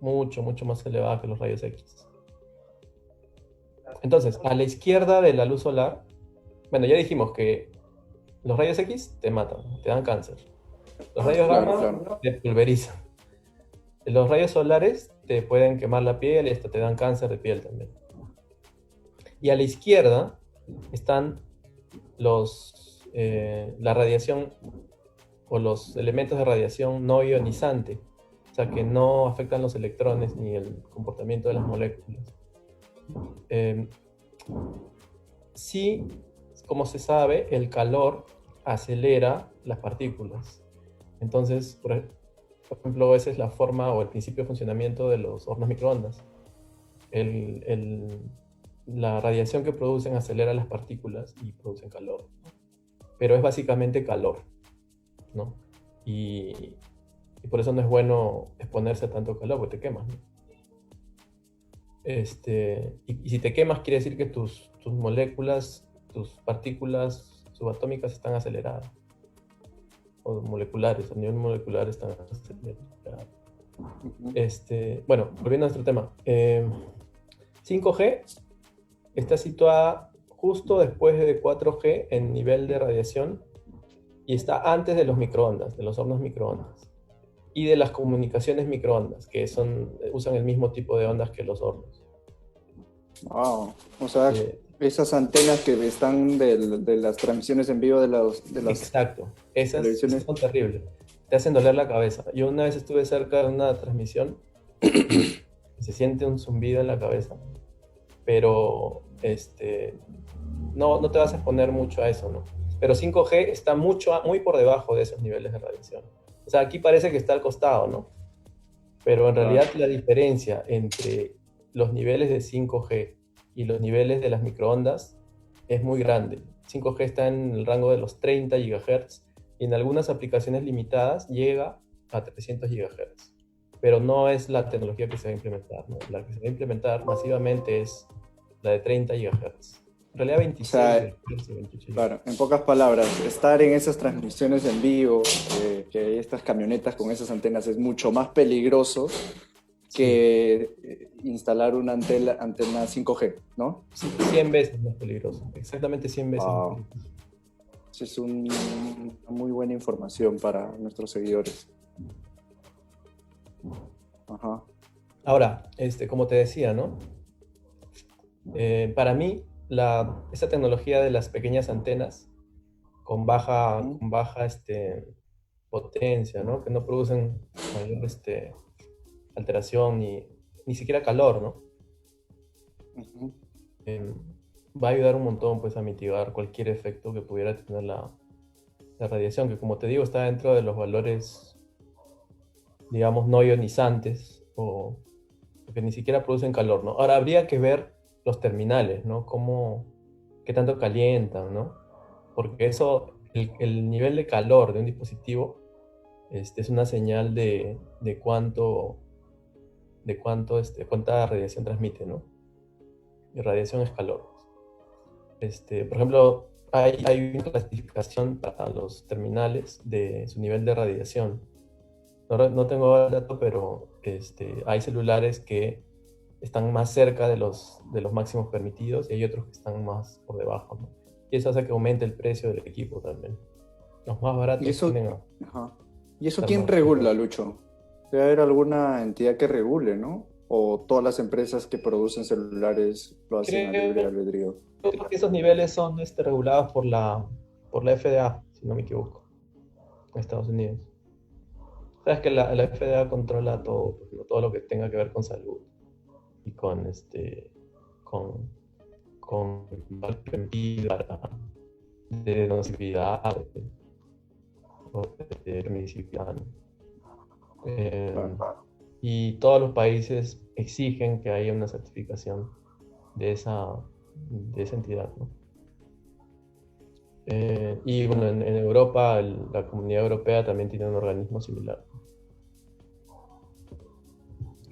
mucho más elevada que los rayos X. Entonces, a la izquierda de la luz solar, bueno, ya dijimos que los rayos X te matan, te dan cáncer. Los rayos Claro, gamma claro. te pulverizan. Los rayos solares te pueden quemar la piel y hasta te dan cáncer de piel también. Y a la izquierda están la radiación o los elementos de radiación no ionizante, o sea, que no afectan los electrones ni el comportamiento de las moléculas. Eh, sí, como se sabe, el calor acelera las partículas. Entonces, por ejemplo, esa es la forma o el principio de funcionamiento de los hornos microondas. El, el- la radiación que producen acelera las partículas y producen calor. Pero es básicamente calor, ¿no? Y, y por eso no es bueno exponerse a tanto calor, porque te quemas, ¿no? Y si te quemas, quiere decir que tus moléculas, tus partículas subatómicas están aceleradas, o moleculares, a nivel molecular están aceleradas. Ujú. Bueno, volviendo a nuestro tema. 5G está situada justo después de 4G en nivel de radiación y está antes de los microondas, de los hornos microondas y de las comunicaciones microondas, que usan el mismo tipo de ondas que los hornos. Wow. O sea, Eh, esas antenas que están de las transmisiones en vivo de las exacto, esas televisiones. son terribles, te hacen doler la cabeza. Yo una vez estuve cerca de una transmisión y se siente un zumbido en la cabeza, pero no te vas a exponer mucho a eso, ¿no? Pero 5G está muy por debajo de esos niveles de radiación. O sea, aquí parece que está al costado, ¿no? Pero en Claro. realidad la diferencia entre los niveles de 5G y los niveles de las microondas es muy grande. 5G está en el rango de los 30 GHz y en algunas aplicaciones limitadas llega a 300 GHz. Pero no es la tecnología que se va a implementar, ¿no? La que se va a implementar masivamente es la de 30 GHz. En realidad O 26 sea, GHz y 28 claro, GHz. en pocas palabras, estar en esas transmisiones en vivo, que hay estas camionetas con esas antenas, es mucho más peligroso Sí, que instalar una antena 5G, ¿no? sí, 100 veces más peligroso. Exactamente 100 veces más Wow. peligroso. Esa es una muy buena información para nuestros seguidores. Ajá. Ahora, como te decía, ¿no? Para mí, esa tecnología de las pequeñas antenas Ujú, con baja potencia, ¿no? Que no producen mayor alteración ni siquiera calor, ¿no? ujú. Eh, Va a ayudar un montón pues, a mitigar cualquier efecto que pudiera tener la radiación, que como te digo, está dentro de los valores, digamos, no ionizantes o que ni siquiera producen calor, ¿no? Ahora habría que ver los terminales, ¿no? Qué tanto calientan, ¿no? Porque el nivel de calor de un dispositivo es una señal cuánta radiación transmite, ¿no? Y radiación es calor. Por ejemplo, hay una clasificación para los terminales de su nivel de radiación. No tengo el dato, pero hay celulares que están más cerca de los máximos permitidos y hay otros que están más por debajo, ¿no? Y eso hace que aumente el precio del equipo también. Los más ¿Y baratos eso, tienden a ajá. ¿Y eso estar quién más regula, costosos. Lucho? Debe haber alguna entidad que regule, ¿no? O todas las empresas que producen celulares lo hacen a libre Creo albedrío. que esos niveles son regulados por la FDA, si no me equivoco, en Estados Unidos. Sabes que la FDA controla todo, pues, ¿no? Todo lo que tenga que ver con salud y con, con de nocividad o de permisividad, ¿no? Claro. Y todos los países exigen que haya una certificación de esa entidad, ¿no? Y bueno, en Europa, la Comunidad Europea también tiene un organismo similar.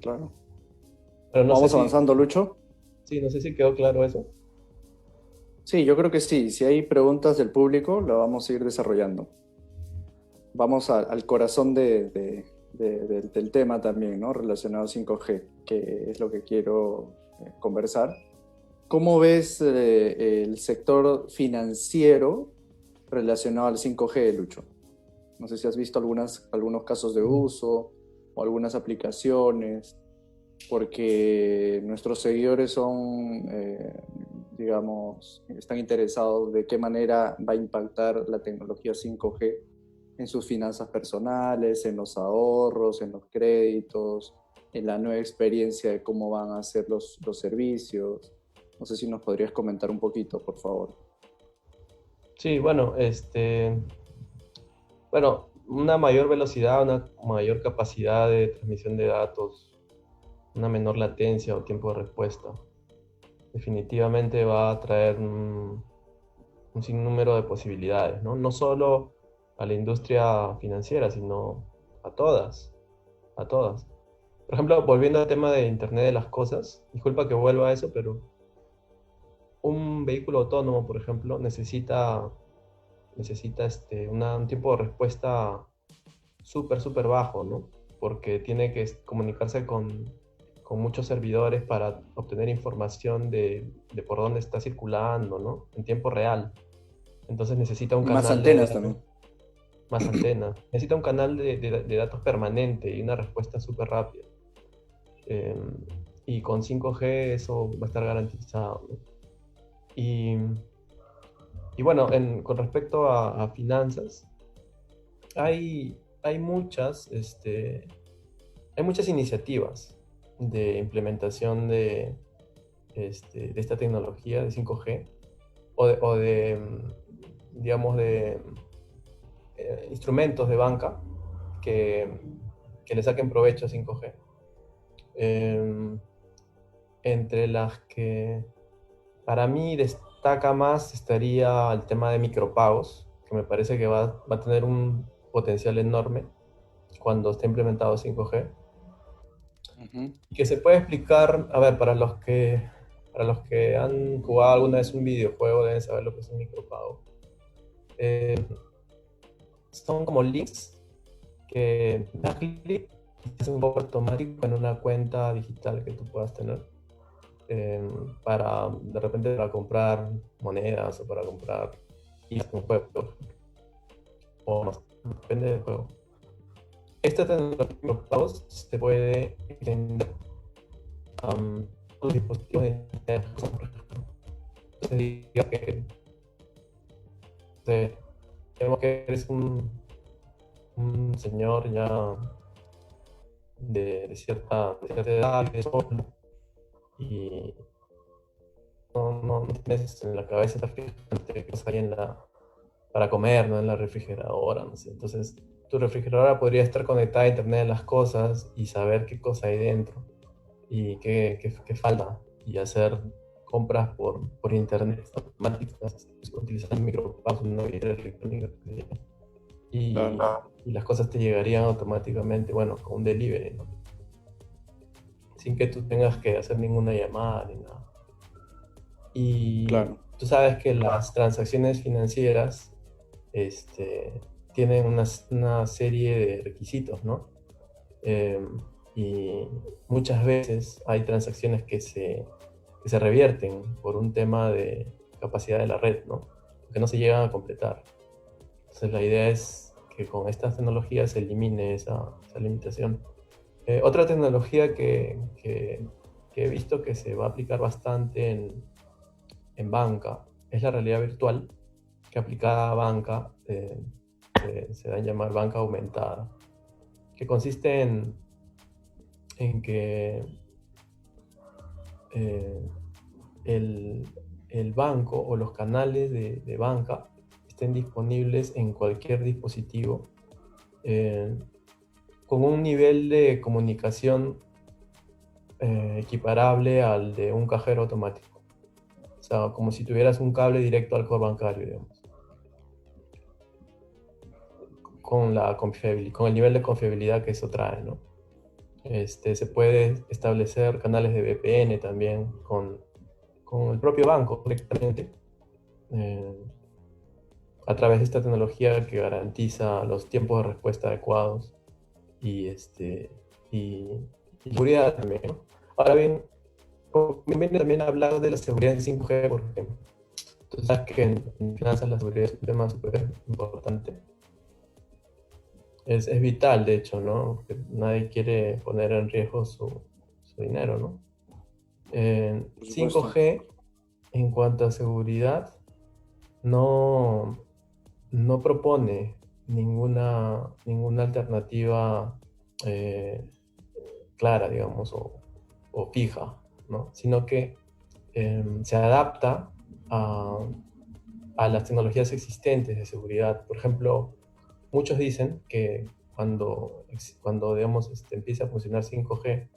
Claro. Pero no sé Vamos si, avanzando, Lucho. sí, no sé si quedó claro eso. Sí, yo creo que sí. Si hay preguntas del público, la vamos a ir desarrollando. Vamos al corazón del tema también, ¿no? Relacionado a 5G, que es lo que quiero conversar. ¿Cómo ves el sector financiero relacionado al 5G, Lucho? No sé si has visto algunos casos de uso o algunas aplicaciones, porque nuestros seguidores son, digamos, están interesados de qué manera va a impactar la tecnología 5G en sus finanzas personales, en los ahorros, en los créditos, en la nueva experiencia de cómo van a ser los servicios. No sé si nos podrías comentar un poquito, por favor. Sí, bueno, bueno, una mayor velocidad, una mayor capacidad de transmisión de datos, una menor latencia o tiempo de respuesta, definitivamente va a traer un sinnúmero de posibilidades, ¿no? No solo a la industria financiera, sino a todas, a todas. Por ejemplo, volviendo al tema de Internet de las cosas, disculpa que vuelva a eso, pero un vehículo autónomo, por ejemplo, necesita un tiempo de respuesta súper bajo, ¿no? Porque tiene que comunicarse con muchos servidores para obtener información de por dónde está circulando, ¿no? En tiempo real. Entonces necesita un Y más canal de antenas datos, también. más antenas. Necesita un canal de datos permanente y una respuesta súper rápida. Eh, y con 5G eso va a estar garantizado, ¿no? Y, y bueno, con respecto a finanzas, hay muchas, hay muchas iniciativas de implementación de esta tecnología de 5G digamos, de instrumentos de banca que, que le saquen provecho a 5G. Eh, Entre las que para mí destaca más estaría el tema de micropagos, que me parece que va a tener un potencial enorme cuando esté implementado 5G. Ujú. Y que se puede explicar, a ver, para los que han jugado alguna vez un videojuego deben saber lo que es un micropago. Eh, Son como links que das clic y es un poco automático en una cuenta digital que tú puedas tener, eh, para de repente para comprar monedas o para comprar un juego o no sé, depende del juego. Esta tecnología de micropagos se puede extender a los dispositivos de Internet. Entonces diga que digamos que eres un señor ya de cierta edad, y solo, y no tienes en la cabeza esta fijante que hay para comer, ¿no? En la refrigeradora, no sé. Entonces, tu refrigeradora podría estar conectada a Internet de las cosas y saber qué cosa hay dentro y qué falta, y hacer compras por Internet automáticas utilizando micropagos, una billetera electrónica y, Claro, y las cosas te llegarían automáticamente, bueno, con un delivery, ¿no? Sin que tú tengas que hacer ninguna llamada ni nada. Y claro. tú sabes que las transacciones financieras este, tienen una serie de requisitos, ¿no? Eh, y muchas veces hay transacciones que se revierten por un tema de capacidad de la red, ¿no? Que no se llegan a completar. Entonces la idea es que con estas tecnologías se elimine esa limitación. Otra tecnología que he visto que se va a aplicar bastante en banca es la realidad virtual, que aplicada a banca se da en llamar banca aumentada, que consiste en que eh, el, el banco o los canales de banca estén disponibles en cualquier dispositivo eh, con un nivel de comunicación equiparable al de un cajero automático. O sea, como si tuvieras un cable directo al core bancario, digamos, con el nivel de confiabilidad que eso trae, ¿no? Se puede establecer canales de VPN también con el propio banco directamente, eh, a través de esta tecnología que garantiza los tiempos de respuesta adecuados y, y, y seguridad también, ¿no? Ahora bien, conviene también hablar de la seguridad en 5G, porque tú sabes que en finanzas la seguridad es un tema súper importante. Es vital, de hecho, ¿no? Que nadie quiere poner en riesgo su dinero, ¿no? Por supuesto. 5G, en cuanto a seguridad, no, no propone ninguna alternativa eh, clara, digamos, o fija, ¿no? Sino que se adapta a las tecnologías existentes de seguridad. Por ejemplo, muchos dicen que cuando digamos, empiece a funcionar 5G,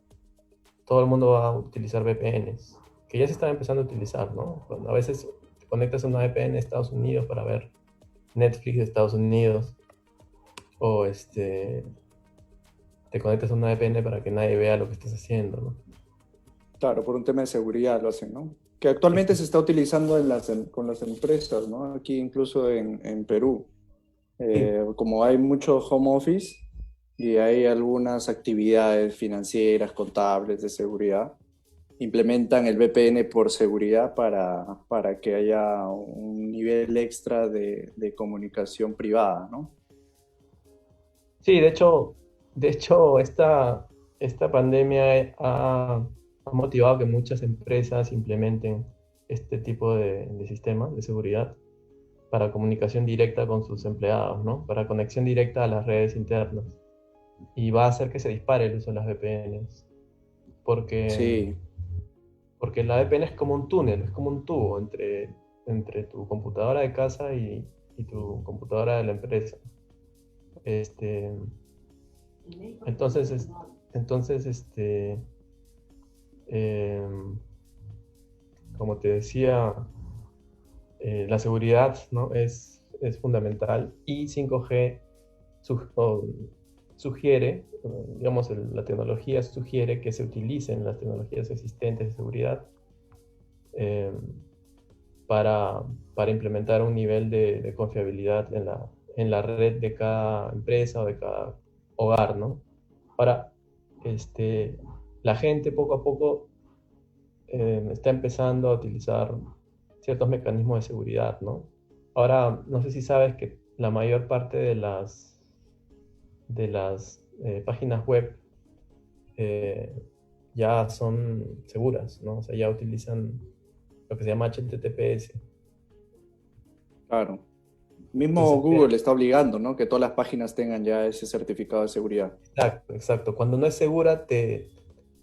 todo el mundo va a utilizar VPNs, que ya se están empezando a utilizar, ¿no? Cuando a veces te conectas a una VPN de Estados Unidos para ver Netflix de Estados Unidos, o te conectas a una VPN para que nadie vea lo que estás haciendo, ¿no? Claro, por un tema de seguridad lo hacen, ¿no? Que actualmente se está utilizando con las empresas, ¿no? Aquí incluso en Perú. Sí, Como hay mucho home office y hay algunas actividades financieras, contables, de seguridad, implementan el VPN por seguridad para que haya un nivel extra de comunicación privada, ¿no? sí, de hecho esta pandemia ha motivado que muchas empresas implementen este tipo de sistemas de seguridad para comunicación directa con sus empleados, ¿no? Para conexión directa a las redes internas. Y va a hacer que se dispare el uso de las VPNs, porque, Sí, porque la VPN es como un túnel, es como un tubo entre tu computadora de casa y tu computadora de la empresa. Este, entonces, entonces eh, como te decía, la seguridad, ¿no? es fundamental y 5G sugiere, digamos, la tecnología sugiere que se utilicen las tecnologías existentes de seguridad eh, para, para implementar un nivel de confiabilidad en la red de cada empresa o de cada hogar, ¿no? Ahora, este, la gente poco a poco está empezando a utilizar ciertos mecanismos de seguridad, ¿no? Ahora, no sé si sabes que la mayor parte de las páginas web eh, ya son seguras, ¿no? O sea, ya utilizan lo que se llama HTTPS. claro. Mismo Entonces, Google está obligando, ¿no? Que todas las páginas tengan ya ese certificado de seguridad. exacto, exacto. Cuando no es segura, te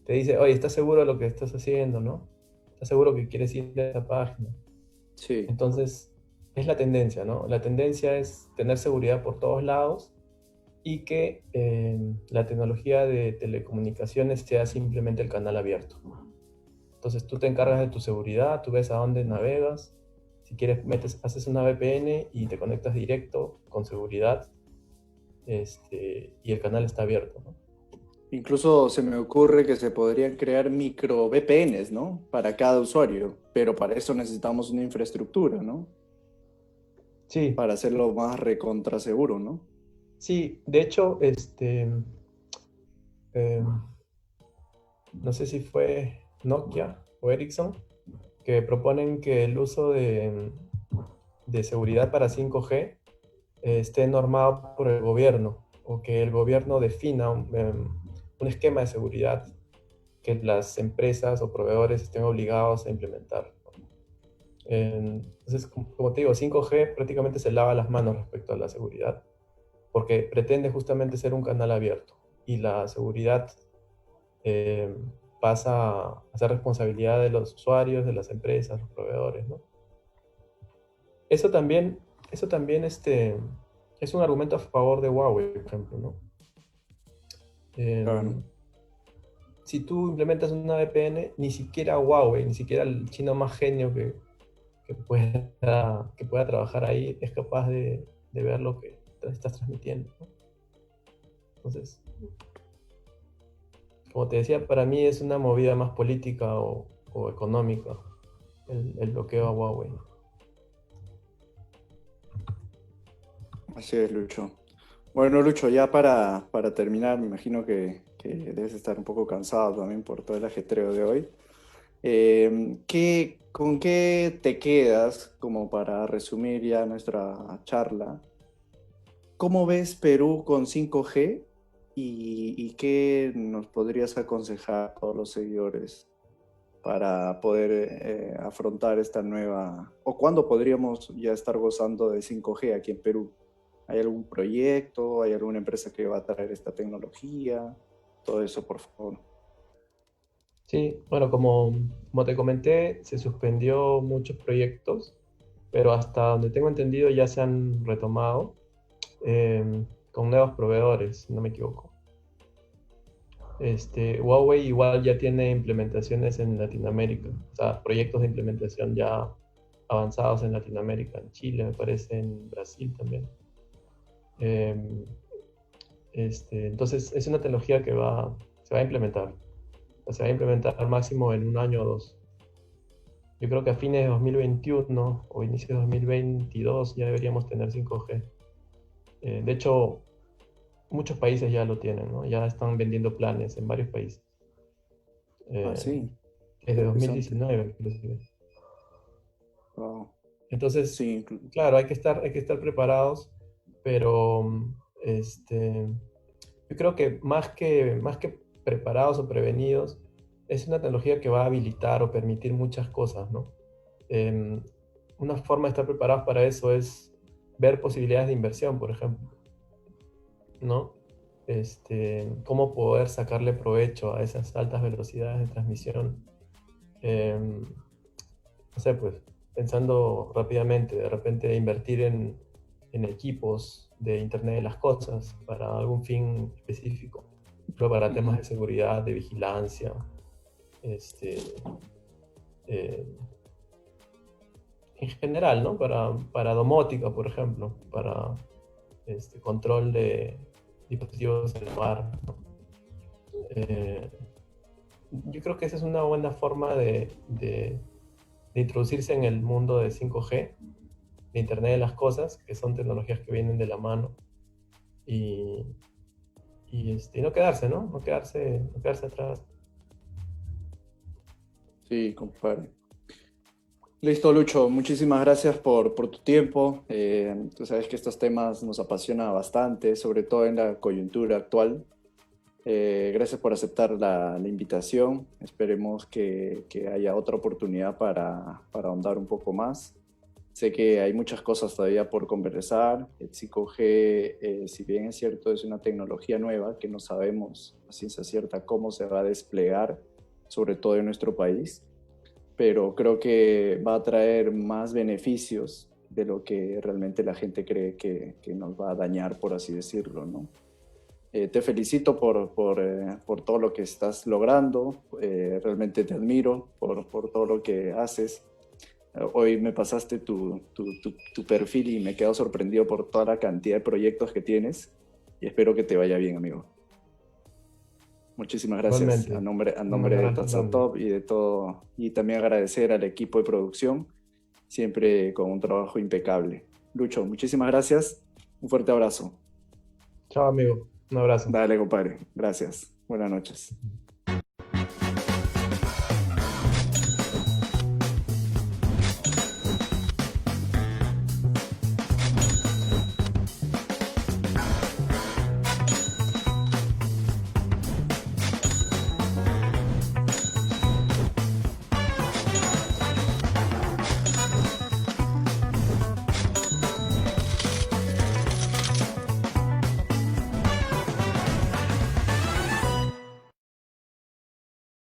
dice, oye, ¿estás seguro de lo que estás haciendo, no? ¿Estás seguro que quieres ir a esa página? Sí. Entonces, es la tendencia, ¿no? La tendencia es tener seguridad por todos lados y que la tecnología de telecomunicaciones sea simplemente el canal abierto. Entonces tú te encargas de tu seguridad, tú ves a dónde navegas, si quieres haces una VPN y te conectas directo con seguridad, y el canal está abierto, ¿no? Incluso se me ocurre que se podrían crear micro VPNs, ¿no? Para cada usuario, pero para eso necesitamos una infraestructura, ¿no? Sí, Para hacerlo más recontra seguro, ¿no? sí, de hecho, eh, no sé si fue Nokia o Ericsson que proponen que el uso de seguridad para 5G esté normado por el gobierno o que el gobierno defina un esquema de seguridad que las empresas o proveedores estén obligados a implementar. Entonces, como te digo, 5G prácticamente se lava las manos respecto a la seguridad porque pretende justamente ser un canal abierto. y la seguridad eh, pasa a ser responsabilidad de los usuarios, de las empresas, los proveedores, ¿no? Eso también, eso también es un argumento a favor de Huawei, por ejemplo, ¿no? Claro. Em, si tú implementas una VPN, ni siquiera Huawei, ni siquiera el chino más genio que pueda trabajar ahí es capaz de ver lo que estás transmitiendo, ¿no? Entonces, como te decía, para mí es una movida más política o económica el bloqueo a Huawei. Así es, Lucho. Bueno, Lucho, ya para terminar, me imagino que debes estar un poco cansado también por todo el ajetreo de hoy. ¿Con qué te quedas como para resumir ya nuestra charla? ¿Cómo ves Perú con 5G y qué nos podrías aconsejar a todos los seguidores para poder afrontar esta nueva, o cuándo podríamos ya estar gozando de 5G aquí en Perú? ¿Hay algún proyecto? ¿Hay alguna empresa que va a traer esta tecnología? Todo eso, por favor. Sí, bueno, como te comenté, se suspendió muchos proyectos, pero hasta donde tengo entendido ya se han retomado con nuevos proveedores, si no me equivoco. Huawei igual ya tiene implementaciones en Latinoamérica, o sea, proyectos de implementación ya avanzados en Latinoamérica, en Chile, me parece, en Brasil también. Em, entonces, es una tecnología que se va a implementar. Se va a implementar al máximo en un año o dos. Yo creo que a fines de 2021 o inicio de 2022 ya deberíamos tener 5G. De hecho, muchos países ya lo tienen, ¿no? Ya están vendiendo planes en varios países. Ah, Eh, sí, Desde interesante. 2019, inclusive. Wow. Entonces, Sí, claro, hay que estar preparados, pero este, yo creo que más que preparados o prevenidos, es una tecnología que va a habilitar o permitir muchas cosas, ¿no? Em, una forma de estar preparados para eso es ver posibilidades de inversión, por ejemplo, ¿no? Cómo poder sacarle provecho a esas altas velocidades de transmisión. Em, no sé, pues, pensando rápidamente, de repente invertir en equipos de Internet de las Cosas para algún fin específico, pero para temas ujú. de seguridad, de vigilancia, este, eh, en general, ¿no? Para domótica, por ejemplo, para control de dispositivos en el mar, ¿no? Eh, yo creo que esa es una buena forma de introducirse en el mundo de 5G, de Internet de las Cosas, que son tecnologías que vienen de la mano, y, y no quedarse, ¿no? No quedarse atrás. Sí, compadre. Listo, Lucho. Muchísimas gracias por tu tiempo. Tú sabes que estos temas nos apasionan bastante, sobre todo en la coyuntura actual. Gracias por aceptar la invitación. Esperemos que haya otra oportunidad para ahondar un poco más. Sé que hay muchas cosas todavía por conversar. El 5G, si bien es cierto, es una tecnología nueva que no sabemos a ciencia cierta cómo se va a desplegar, sobre todo en nuestro país, pero creo que va a traer más beneficios de lo que realmente la gente cree que nos va a dañar, por así decirlo, ¿no? Te felicito por todo lo que estás logrando, realmente te admiro por todo lo que haces. Hoy me pasaste tu perfil y me quedo sorprendido por toda la cantidad de proyectos que tienes y espero que te vaya bien, amigo. Muchísimas gracias Igualmente, a un nombre de abrazo grande. Tazatop y de todo, y también agradecer al equipo de producción, siempre con un trabajo impecable. Lucho, muchísimas gracias, un fuerte abrazo. Chao, amigo. Un abrazo. Dale, compadre, gracias. Buenas noches.